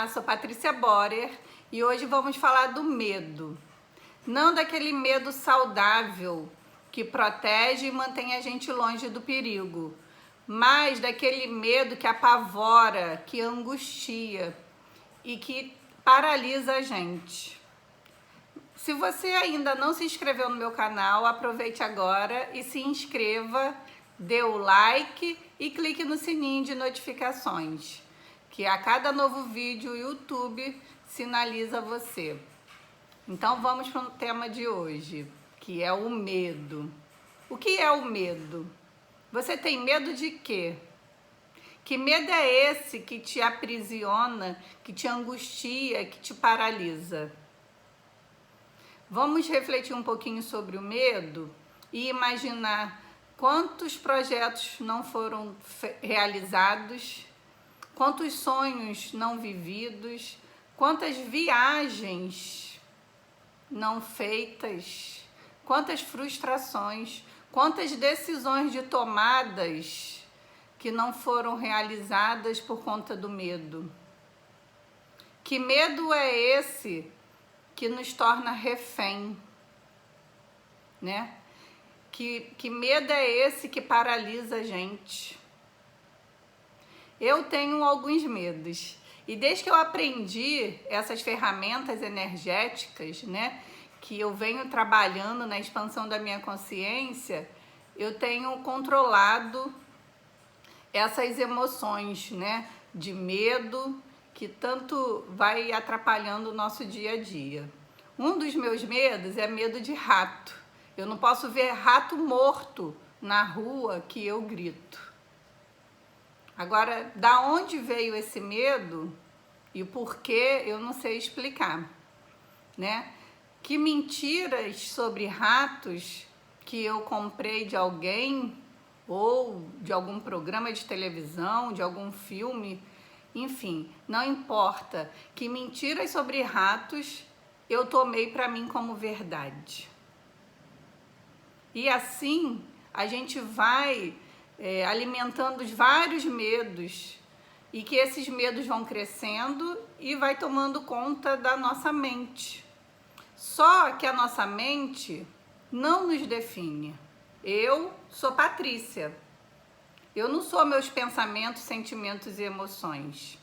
Olá, sou Patrícia Borer e hoje vamos falar do medo. Não daquele medo saudável que protege e mantém a gente longe do perigo, mas daquele medo que apavora, que angustia e que paralisa a gente. Se você ainda não se inscreveu no meu canal, aproveite agora e se inscreva, dê o like e clique no sininho de notificações, que a cada novo vídeo o YouTube sinaliza você. Então vamos para o tema de hoje, que é o medo. O que é o medo? Você tem medo de quê? Que medo é esse que te aprisiona, que te angustia, que te paralisa? Vamos refletir um pouquinho sobre o medo e imaginar quantos projetos não foram realizados, quantos sonhos não vividos, quantas viagens não feitas, quantas frustrações, quantas decisões de tomadas que não foram realizadas por conta do medo. Que medo é esse que nos torna refém, né? Que medo é esse que paralisa a gente? Eu tenho alguns medos. E desde que eu aprendi essas ferramentas energéticas, né, que eu venho trabalhando na expansão da minha consciência, eu tenho controlado essas emoções, né, de medo, que tanto vai atrapalhando o nosso dia a dia. Um dos meus medos é medo de rato. Eu não posso ver rato morto na rua que eu grito. Agora, da onde veio esse medo e por que, eu não sei explicar, né? Que mentiras sobre ratos que eu comprei de alguém ou de algum programa de televisão, de algum filme, enfim, não importa, que mentiras sobre ratos eu tomei para mim como verdade. E assim a gente vai alimentando vários medos e que esses medos vão crescendo e vai tomando conta da nossa mente. Só que a nossa mente não nos define. Eu sou Patrícia. Eu não sou meus pensamentos, sentimentos e emoções.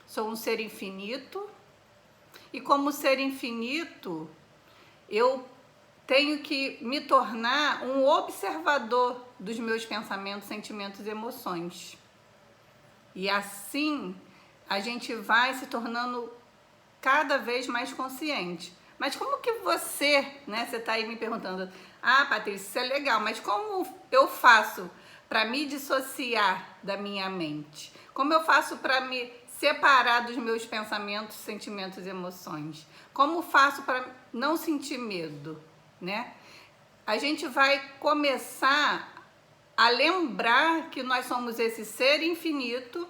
Sou um ser infinito e como ser infinito, eu tenho que me tornar um observador dos meus pensamentos, sentimentos e emoções. E assim a gente vai se tornando cada vez mais consciente. Mas como que você, né, você está aí me perguntando, Patrícia, isso é legal, mas como eu faço para me dissociar da minha mente? Como eu faço para me separar dos meus pensamentos, sentimentos e emoções? Como faço para não sentir medo, né? A gente vai começar a lembrar que nós somos esse ser infinito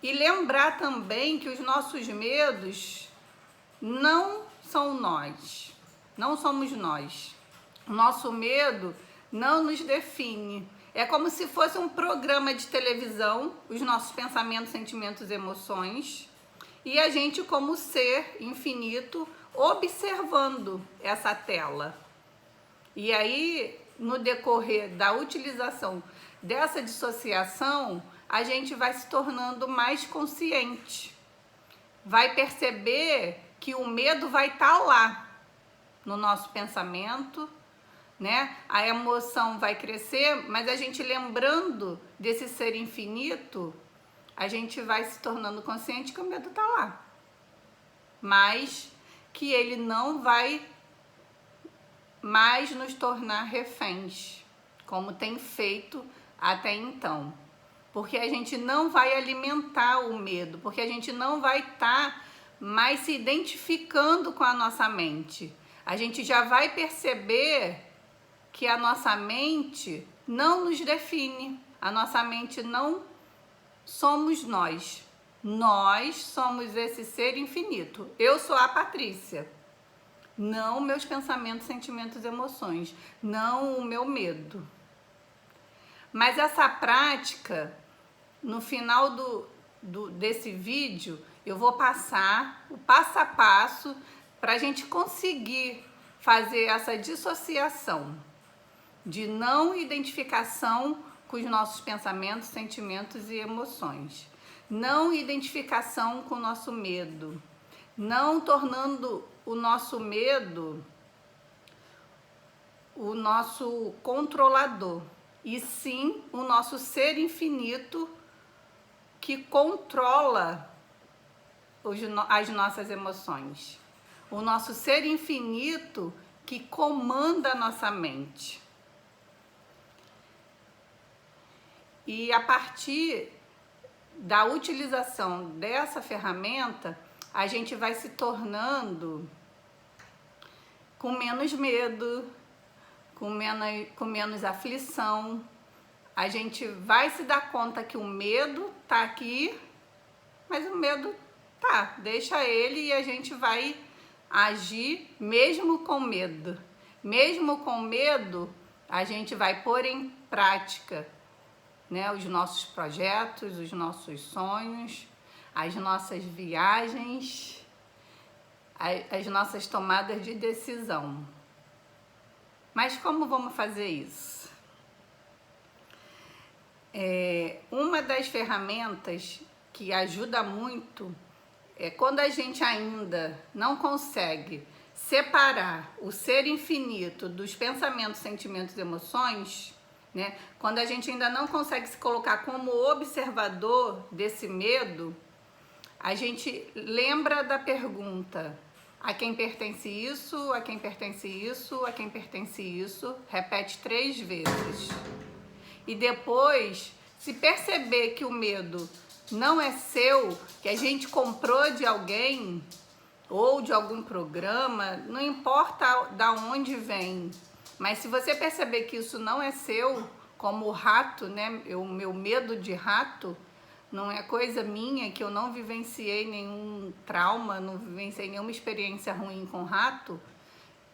e lembrar também que os nossos medos não são nós, não somos nós. O nosso medo não nos define. É como se fosse um programa de televisão, os nossos pensamentos, sentimentos e emoções, e a gente como ser infinito observando essa tela. E aí, no decorrer da utilização dessa dissociação, a gente vai se tornando mais consciente. Vai perceber que o medo vai estar lá no nosso pensamento, né? A emoção vai crescer, mas a gente lembrando desse ser infinito, a gente vai se tornando consciente que o medo está lá. Mas que ele não vai mais nos tornar reféns, como tem feito até então. Porque a gente não vai alimentar o medo, porque a gente não vai estar mais se identificando com a nossa mente. A gente já vai perceber que a nossa mente não nos define, a nossa mente não somos nós. Nós somos esse ser infinito. Eu sou a Patrícia. Não meus pensamentos, sentimentos e emoções. Não o meu medo. Mas essa prática, no final desse vídeo, eu vou passar o passo a passo para a gente conseguir fazer essa dissociação de não identificação com os nossos pensamentos, sentimentos e emoções. Não identificação com o nosso medo. Não tornando o nosso medo o nosso controlador, e sim o nosso ser infinito que controla as nossas emoções. O nosso ser infinito que comanda a nossa mente. E a partir da utilização dessa ferramenta, a gente vai se tornando com menos medo, com menos aflição. A gente vai se dar conta que o medo tá aqui, mas o medo tá, deixa ele, e a gente vai agir mesmo com medo. Mesmo com medo, a gente vai pôr em prática, né, os nossos projetos, os nossos sonhos, as nossas viagens, as nossas tomadas de decisão. Mas como vamos fazer isso? Uma das ferramentas que ajuda muito é quando a gente ainda não consegue separar o ser infinito dos pensamentos, sentimentos e emoções, né? Quando a gente ainda não consegue se colocar como observador desse medo, a gente lembra da pergunta: a quem pertence isso, a quem pertence isso, a quem pertence isso, repete 3 vezes. E depois, se perceber que o medo não é seu, que a gente comprou de alguém ou de algum programa, não importa da onde vem, mas se você perceber que isso não é seu, como o rato, né? O meu medo de rato não é coisa minha, que eu não vivenciei nenhum trauma, não vivenciei nenhuma experiência ruim com rato,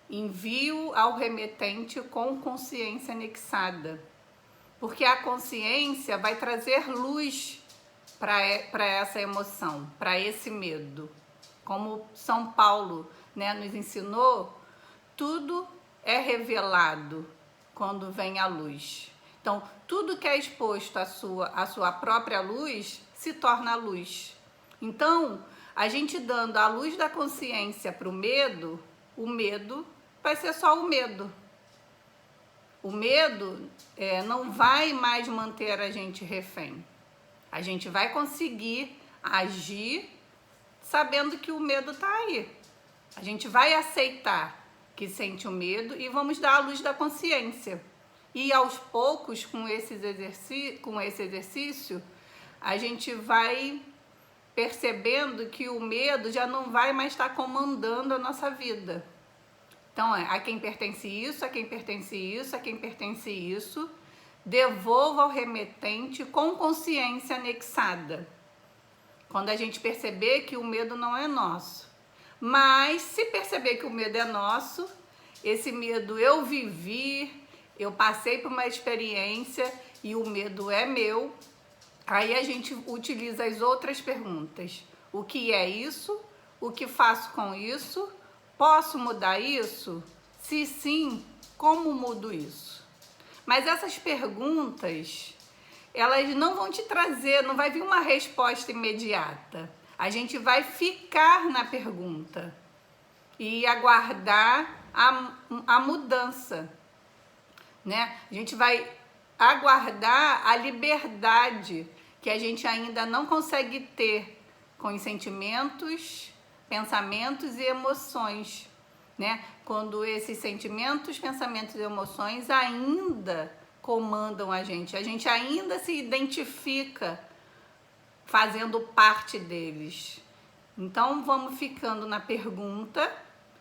envio ao remetente com consciência anexada. Porque a consciência vai trazer luz para essa emoção, para esse medo. Como São Paulo, né, nos ensinou, tudo é revelado quando vem a luz. Então, tudo que é exposto à sua própria luz se torna luz. Então, a gente dando a luz da consciência para o medo vai ser só o medo. O medo não vai mais manter a gente refém. A gente vai conseguir agir sabendo que o medo está aí. A gente vai aceitar que sente o medo e vamos dar a luz da consciência. E aos poucos, com esse exercício, a gente vai percebendo que o medo já não vai mais estar comandando a nossa vida. Então, a quem pertence isso, a quem pertence isso, a quem pertence isso, devolva ao remetente com consciência anexada. Quando a gente perceber que o medo não é nosso. Mas, se perceber que o medo é nosso, esse medo eu vivi, eu passei por uma experiência e o medo é meu, aí a gente utiliza as outras perguntas. O que é isso? O que faço com isso? Posso mudar isso? Se sim, como mudo isso? Mas essas perguntas, elas não vão te trazer, não vai vir uma resposta imediata. A gente vai ficar na pergunta e aguardar a mudança, né? A gente vai aguardar a liberdade que a gente ainda não consegue ter com os sentimentos, pensamentos e emoções, né? Quando esses sentimentos, pensamentos e emoções ainda comandam a gente ainda se identifica fazendo parte deles. Então vamos ficando na pergunta.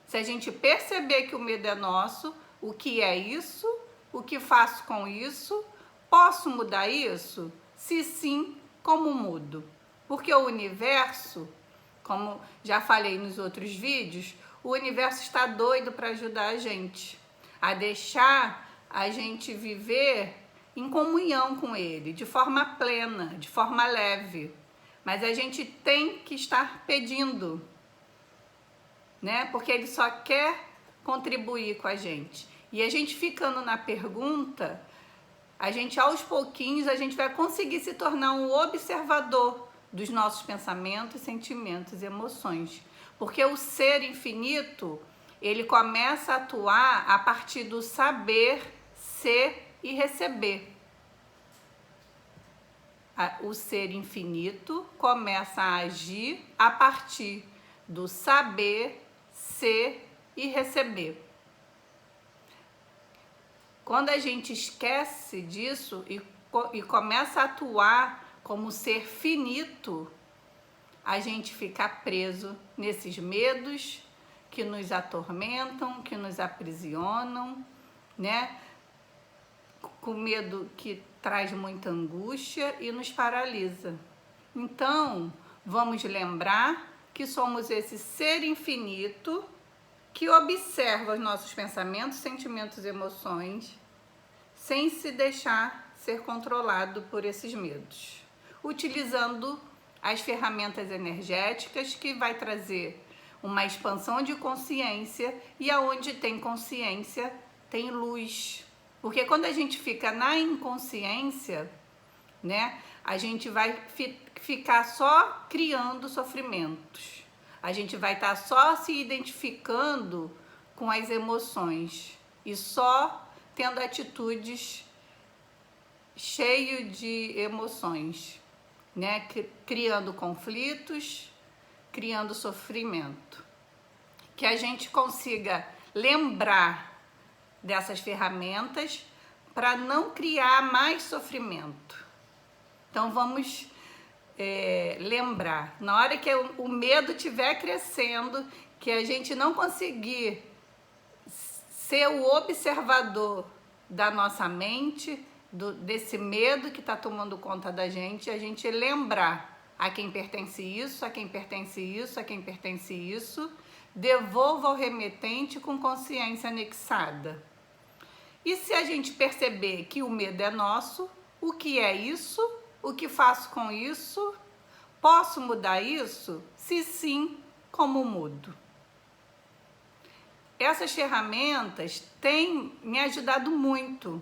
Se a gente perceber que o medo é nosso, o que é isso? O que faço com isso? Posso mudar isso? Se sim, como mudo? Porque o universo, como já falei nos outros vídeos, o universo está doido para ajudar a gente a deixar a gente viver em comunhão com ele, de forma plena, de forma leve. mas a gente tem que estar pedindo, né? Porque ele só quer contribuir com a gente. E a gente ficando na pergunta, a gente aos pouquinhos, a gente vai conseguir se tornar um observador dos nossos pensamentos, sentimentos e emoções. Porque o ser infinito, ele começa a atuar a partir do saber, ser e receber. O ser infinito começa a agir a partir do saber, ser e receber. Quando a gente esquece disso e começa a atuar como ser finito, a gente fica preso nesses medos que nos atormentam, que nos aprisionam, né? Com medo que traz muita angústia e nos paralisa. Então, vamos lembrar que somos esse ser infinito que observa os nossos pensamentos, sentimentos e emoções sem se deixar ser controlado por esses medos, utilizando as ferramentas energéticas que vai trazer uma expansão de consciência, e aonde tem consciência tem luz. Porque quando a gente fica na inconsciência, né, a gente vai ficar só criando sofrimentos. A gente vai estar só se identificando com as emoções e só tendo atitudes cheias de emoções, né? Criando conflitos, criando sofrimento. Que a gente consiga lembrar dessas ferramentas para não criar mais sofrimento. Então vamos lembrar, na hora que o medo estiver crescendo, que a gente não conseguir ser o observador da nossa mente, desse medo que está tomando conta da gente, a gente lembrar a quem pertence isso, a quem pertence isso, a quem pertence isso, devolva ao remetente com consciência anexada. E se a gente perceber que o medo é nosso, o que é isso? O que faço com isso? Posso mudar isso? Se sim, como mudo? Essas ferramentas têm me ajudado muito.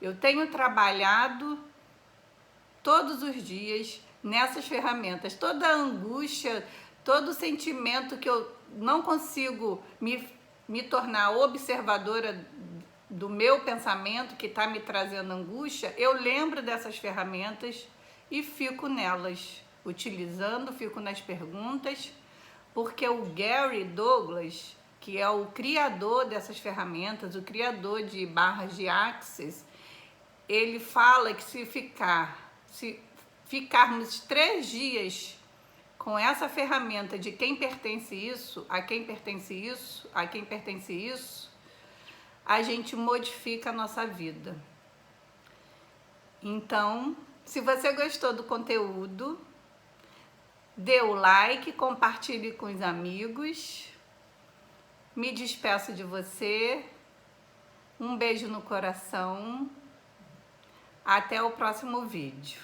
Eu tenho trabalhado todos os dias nessas ferramentas. Toda a angústia, todo o sentimento que eu não consigo me tornar observadora do meu pensamento que está me trazendo angústia, eu lembro dessas ferramentas e fico nelas, utilizando, fico nas perguntas, porque o Gary Douglas, que é o criador dessas ferramentas, o criador de barras de Access, ele fala que se ficarmos 3 dias com essa ferramenta de quem pertence isso, a quem pertence isso, a quem pertence isso, a gente modifica a nossa vida. Então, se você gostou do conteúdo, dê o like, compartilhe com os amigos. Me despeço de você. Um beijo no coração. Até o próximo vídeo.